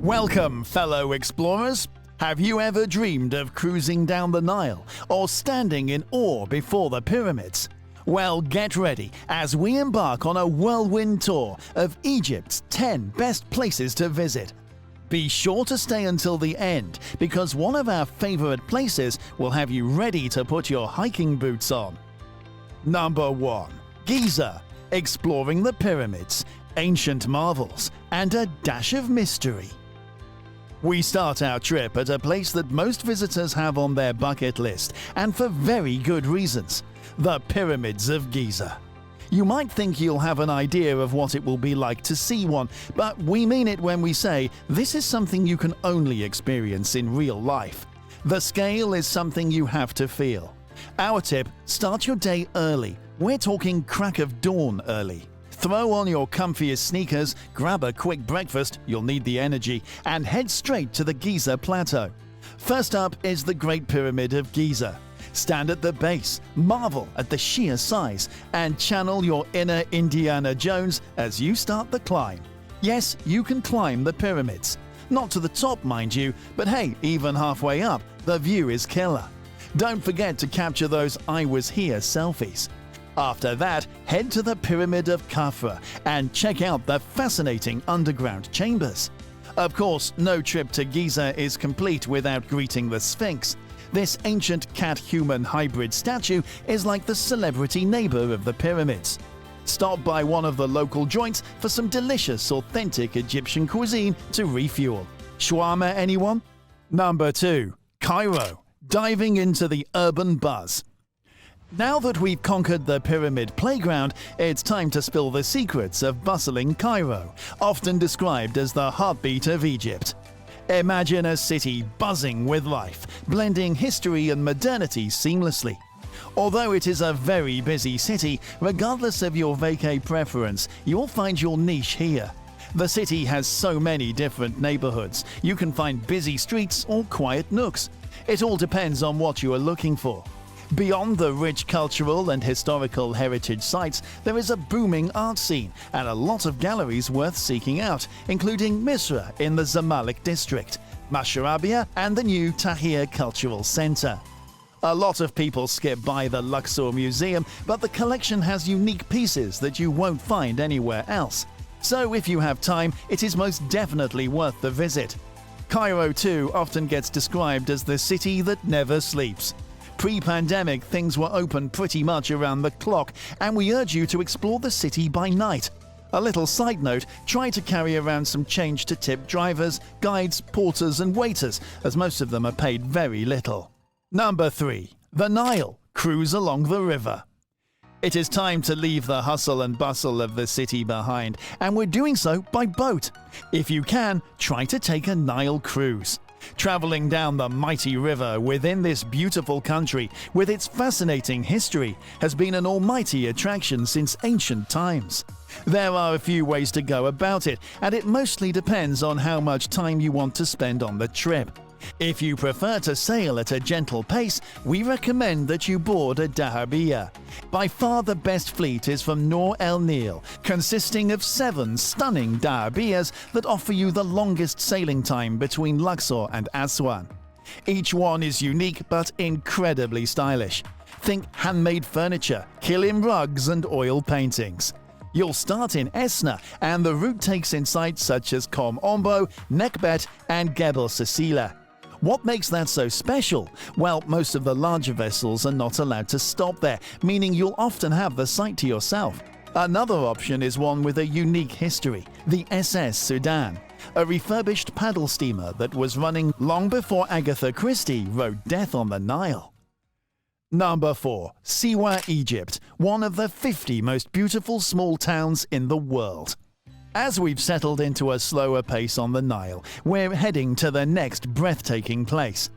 Welcome, fellow explorers. Have you ever dreamed of cruising down the Nile or standing in awe before the pyramids? Well, get ready as we embark on a whirlwind tour of Egypt's 10 best places to visit. Be sure to stay until the end because one of our favorite places will have you ready to put your hiking boots on. Number 1. Giza. Exploring the pyramids, ancient marvels, and a dash of mystery. We start our trip at a place that most visitors have on their bucket list, and for very good reasons: the Pyramids of Giza. You might think you'll have an idea of what it will be like to see one, but we mean it when we say this is something you can only experience in real life. The scale is something you have to feel. Our tip: start your day early. We're talking crack of dawn early. Throw on your comfiest sneakers, grab a quick breakfast, you'll need the energy, and head straight to the Giza Plateau. First up is the Great Pyramid of Giza. Stand at the base, marvel at the sheer size, and channel your inner Indiana Jones as you start the climb. Yes, you can climb the pyramids. Not to the top, mind you, but hey, even halfway up, the view is killer. Don't forget to capture those "I was here" selfies. After that, head to the Pyramid of Khafra and check out the fascinating underground chambers. Of course, no trip to Giza is complete without greeting the Sphinx. This ancient cat-human hybrid statue is like the celebrity neighbor of the pyramids. Stop by one of the local joints for some delicious, authentic Egyptian cuisine to refuel. Shawarma, anyone? Number 2. Cairo. Diving into the urban buzz. Now that we've conquered the pyramid playground, it's time to spill the secrets of bustling Cairo, often described as the heartbeat of Egypt. Imagine a city buzzing with life, blending history and modernity seamlessly. Although it is a very busy city, regardless of your vacay preference, you'll find your niche here. The city has so many different neighborhoods. You can find busy streets or quiet nooks. It all depends on what you are looking for. Beyond the rich cultural and historical heritage sites, there is a booming art scene and a lot of galleries worth seeking out, including Misra in the Zamalek district, Mashrabia, and the new Tahrir Cultural Center. A lot of people skip by the Luxor Museum, but the collection has unique pieces that you won't find anywhere else. So if you have time, it is most definitely worth the visit. Cairo, too, often gets described as the city that never sleeps. Pre-pandemic, things were open pretty much around the clock, and we urge you to explore the city by night. A little side note, try to carry around some change to tip drivers, guides, porters and waiters, as most of them are paid very little. Number 3. The Nile. Cruise along the river. It is time to leave the hustle and bustle of the city behind, and we're doing so by boat. If you can, try to take a Nile cruise. Traveling down the mighty river within this beautiful country, with its fascinating history, has been an almighty attraction since ancient times. There are a few ways to go about it, and it mostly depends on how much time you want to spend on the trip. If you prefer to sail at a gentle pace, we recommend that you board a dahabeeyah. By far the best fleet is from Noor El Nil, consisting of 7 stunning dahabeeyahs that offer you the longest sailing time between Luxor and Aswan. Each one is unique but incredibly stylish. Think handmade furniture, kilim rugs and oil paintings. You'll start in Esna, and the route takes in sites such as Kom Ombo, Nekbet and Gebel Sisila. What makes that so special? Well, most of the larger vessels are not allowed to stop there, meaning you'll often have the site to yourself. Another option is one with a unique history, the SS Sudan, a refurbished paddle steamer that was running long before Agatha Christie wrote Death on the Nile. Number 4. Siwa, Egypt, one of the 50 most beautiful small towns in the world. As we've settled into a slower pace on the Nile, we're heading to the next breathtaking place.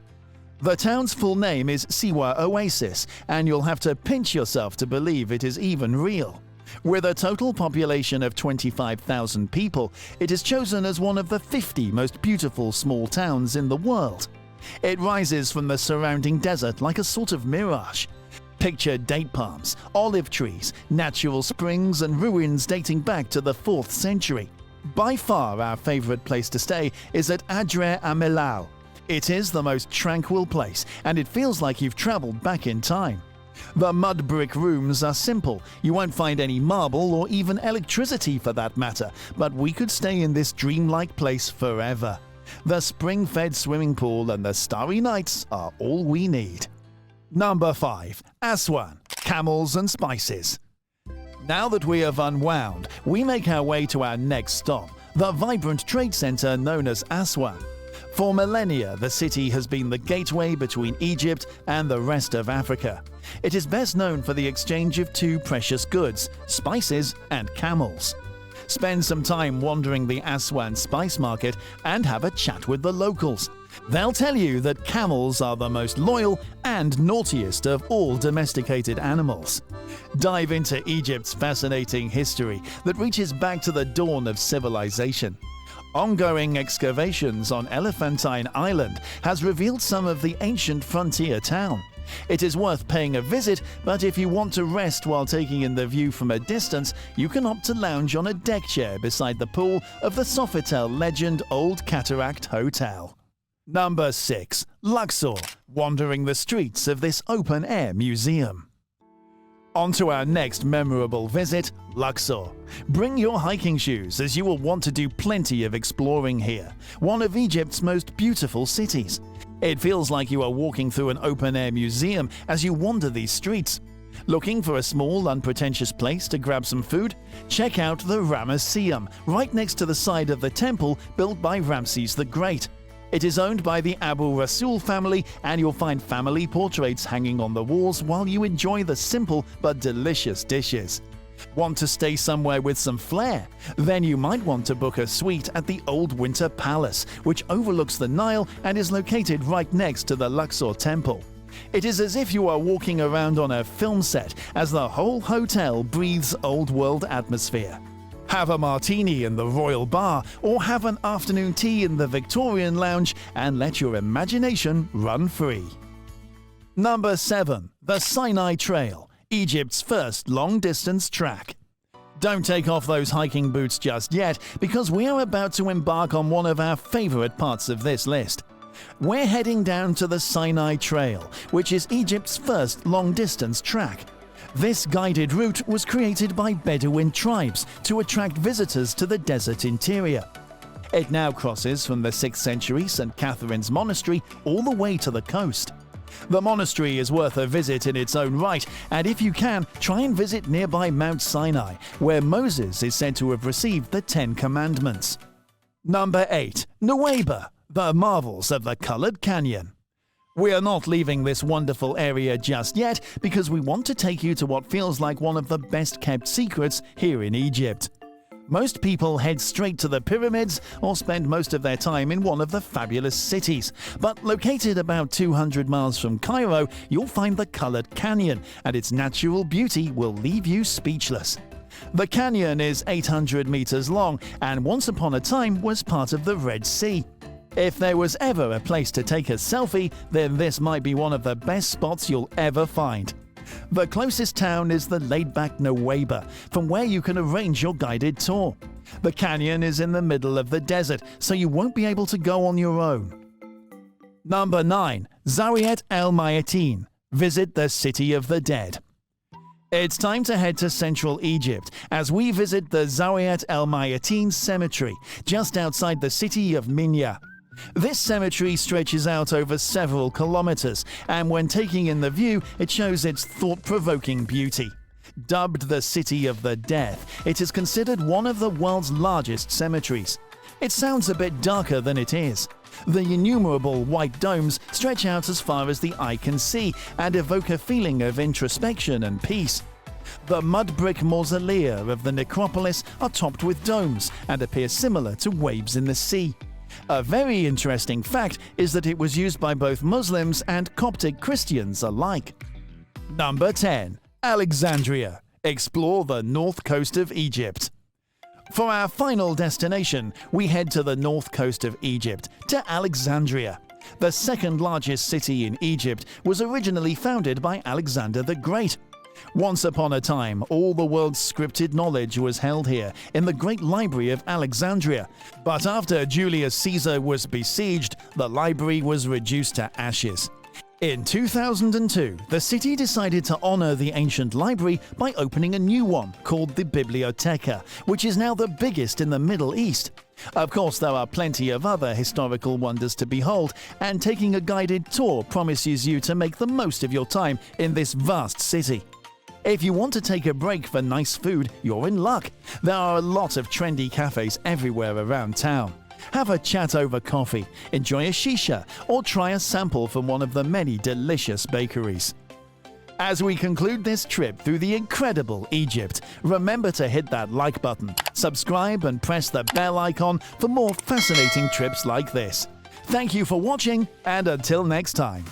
The town's full name is Siwa Oasis, and you'll have to pinch yourself to believe it is even real. With a total population of 25,000 people, it is chosen as one of the 50 most beautiful small towns in the world. It rises from the surrounding desert like a sort of mirage. Picture date palms, olive trees, natural springs and ruins dating back to the 4th century. By far our favorite place to stay is at Adrer Amelal. It is the most tranquil place, and it feels like you've traveled back in time. The mud brick rooms are simple. You won't find any marble or even electricity for that matter, but we could stay in this dreamlike place forever. The spring-fed swimming pool and the starry nights are all we need. Number 5. Aswan, Camels and Spices. Now that we have unwound, we make our way to our next stop, the vibrant trade center known as Aswan. For millennia, the city has been the gateway between Egypt and the rest of Africa. It is best known for the exchange of two precious goods, spices and camels. Spend some time wandering the Aswan spice market and have a chat with the locals. They'll tell you that camels are the most loyal and naughtiest of all domesticated animals. Dive into Egypt's fascinating history that reaches back to the dawn of civilization. Ongoing excavations on Elephantine Island has revealed some of the ancient frontier town. It is worth paying a visit, but if you want to rest while taking in the view from a distance, you can opt to lounge on a deck chair beside the pool of the Sofitel Legend Old Cataract Hotel. Number 6. Luxor, wandering the streets of this open-air museum. On to our next memorable visit, Luxor. Bring your hiking shoes, as you will want to do plenty of exploring here, one of Egypt's most beautiful cities. It feels like you are walking through an open-air museum as you wander these streets. Looking for a small, unpretentious place to grab some food? Check out the Ramesseum, right next to the side of the temple built by Ramses the Great. It is owned by the Abu Rasul family, and you'll find family portraits hanging on the walls while you enjoy the simple but delicious dishes. Want to stay somewhere with some flair? Then you might want to book a suite at the Old Winter Palace, which overlooks the Nile and is located right next to the Luxor Temple. It is as if you are walking around on a film set, as the whole hotel breathes old-world atmosphere. Have a martini in the Royal Bar, or have an afternoon tea in the Victorian Lounge, and let your imagination run free. Number 7. The Sinai Trail, Egypt's first long-distance track. Don't take off those hiking boots just yet, because we are about to embark on one of our favorite parts of this list. We're heading down to the Sinai Trail, which is Egypt's first long-distance track. This guided route was created by Bedouin tribes to attract visitors to the desert interior. It now crosses from the 6th century St. Catherine's Monastery all the way to the coast. The monastery is worth a visit in its own right, and if you can, try and visit nearby Mount Sinai, where Moses is said to have received the 10 Commandments. Number 8. Nuweiba, the marvels of the Colored Canyon. We are not leaving this wonderful area just yet, because we want to take you to what feels like one of the best-kept secrets here in Egypt. Most people head straight to the pyramids or spend most of their time in one of the fabulous cities. But located about 200 miles from Cairo, you'll find the Colored Canyon, and its natural beauty will leave you speechless. The canyon is 800 meters long and once upon a time was part of the Red Sea. If there was ever a place to take a selfie, then this might be one of the best spots you'll ever find. The closest town is the laid-back Nuweiba, from where you can arrange your guided tour. The canyon is in the middle of the desert, so you won't be able to go on your own. Number 9. Zawiat El Mayatin. Visit the City of the Dead. It's time to head to central Egypt as we visit the Zawiat El Mayatin Cemetery, just outside the city of Minya. This cemetery stretches out over several kilometers, and when taking in the view, it shows its thought-provoking beauty. Dubbed the City of the Dead, it is considered one of the world's largest cemeteries. It sounds a bit darker than it is. The innumerable white domes stretch out as far as the eye can see and evoke a feeling of introspection and peace. The mud brick mausolea of the necropolis are topped with domes and appear similar to waves in the sea. A very interesting fact is that it was used by both Muslims and Coptic Christians alike. Number 10. Alexandria. Explore the north coast of Egypt. For our final destination, we head to the north coast of Egypt, to Alexandria. The second largest city in Egypt was originally founded by Alexander the Great. Once upon a time, all the world's scripted knowledge was held here in the Great Library of Alexandria. But after Julius Caesar was besieged, the library was reduced to ashes. In 2002, the city decided to honor the ancient library by opening a new one called the Biblioteca, which is now the biggest in the Middle East. Of course, there are plenty of other historical wonders to behold, and taking a guided tour promises you to make the most of your time in this vast city. If you want to take a break for nice food, you're in luck. There are a lot of trendy cafes everywhere around town. Have a chat over coffee, enjoy a shisha, or try a sample from one of the many delicious bakeries. As we conclude this trip through the incredible Egypt, remember to hit that like button, subscribe, and press the bell icon for more fascinating trips like this. Thank you for watching, and until next time.